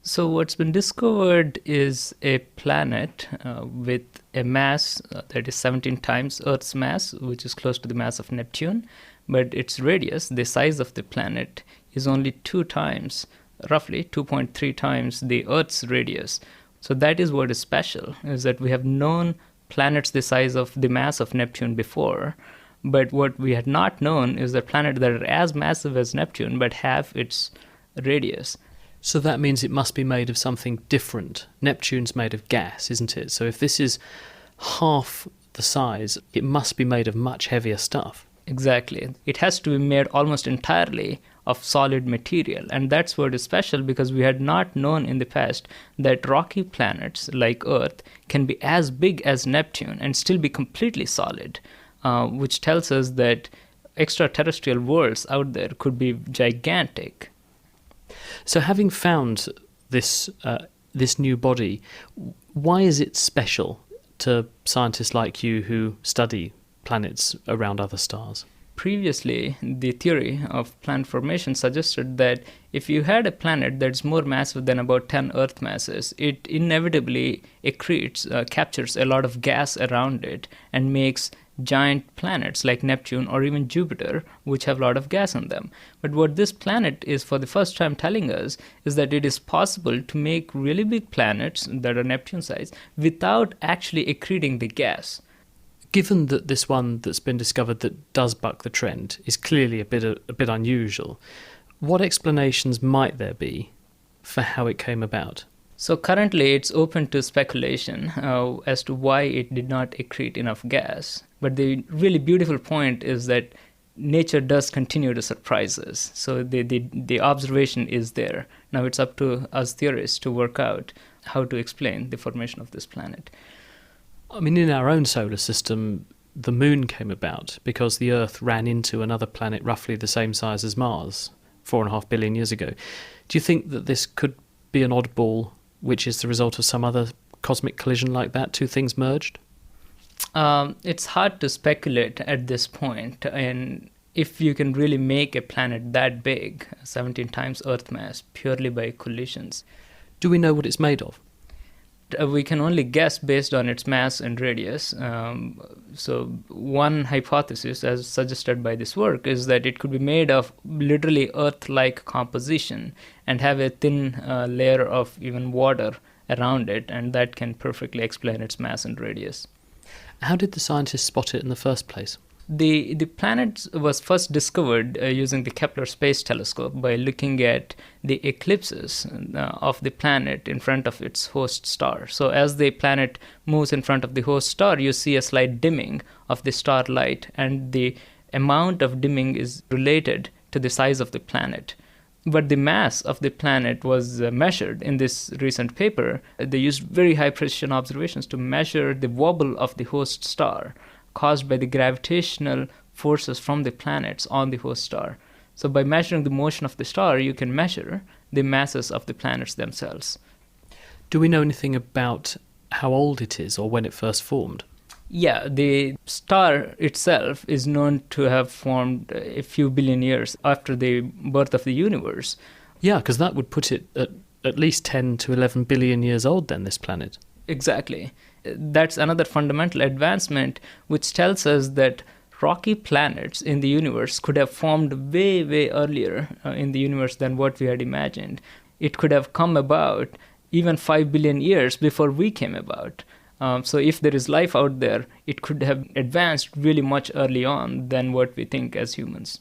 So, what's been discovered is a planet with a mass that is 17 times Earth's mass, which is close to the mass of Neptune, but its radius, the size of the planet, is only two times, roughly 2.3 times the Earth's radius. So, that is what is special, is that we have known planets the size of the mass of Neptune before, but what we had not known is that planets that are as massive as Neptune but have its radius. So that means it must be made of something different. Neptune's made of gas, isn't it? So if this is half the size, it must be made of much heavier stuff. Exactly. It has to be made almost entirely of solid material. And that's what is special, because we had not known in the past that rocky planets like Earth can be as big as Neptune and still be completely solid, which tells us that extraterrestrial worlds out there could be gigantic. So having found this new body, why is it special to scientists like you who study planets around other stars? Previously, the theory of planet formation suggested that if you had a planet that's more massive than about 10 Earth masses, it inevitably captures a lot of gas around it and makes giant planets like Neptune or even Jupiter, which have a lot of gas in them. But what this planet is for the first time telling us is that it is possible to make really big planets that are Neptune size without actually accreting the gas. Given that this one that's been discovered that does buck the trend is clearly a bit unusual, what explanations might there be for how it came about? So currently it's open to speculation as to why it did not accrete enough gas. But the really beautiful point is that nature does continue to surprise us. So the observation is there. Now it's up to us theorists to work out how to explain the formation of this planet. I mean, in our own solar system, the moon came about because the Earth ran into another planet roughly the same size as Mars 4.5 billion years ago. Do you think that this could be an oddball, which is the result of some other cosmic collision like that, two things merged? It's hard to speculate at this point, and if you can really make a planet that big, 17 times Earth mass, purely by collisions. Do we know what it's made of? We can only guess based on its mass and radius. So one hypothesis, as suggested by this work, is that it could be made of literally Earth-like composition and have a thin layer of even water around it, and that can perfectly explain its mass and radius. How did the scientists spot it in the first place? The planet was first discovered using the Kepler Space Telescope by looking at the eclipses of the planet in front of its host star. So as the planet moves in front of the host star, you see a slight dimming of the star light, and the amount of dimming is related to the size of the planet. But the mass of the planet was measured in this recent paper. They used very high precision observations to measure the wobble of the host star caused by the gravitational forces from the planets on the host star. So by measuring the motion of the star, you can measure the masses of the planets themselves. Do we know anything about how old it is or when it first formed? Yeah, the star itself is known to have formed a few billion years after the birth of the universe. Yeah, because that would put it at least 10 to 11 billion years old then, this planet. Exactly. That's another fundamental advancement, which tells us that rocky planets in the universe could have formed way, way earlier in the universe than what we had imagined. It could have come about even 5 billion years before we came about. So if there is life out there, it could have advanced really much early on than what we think as humans.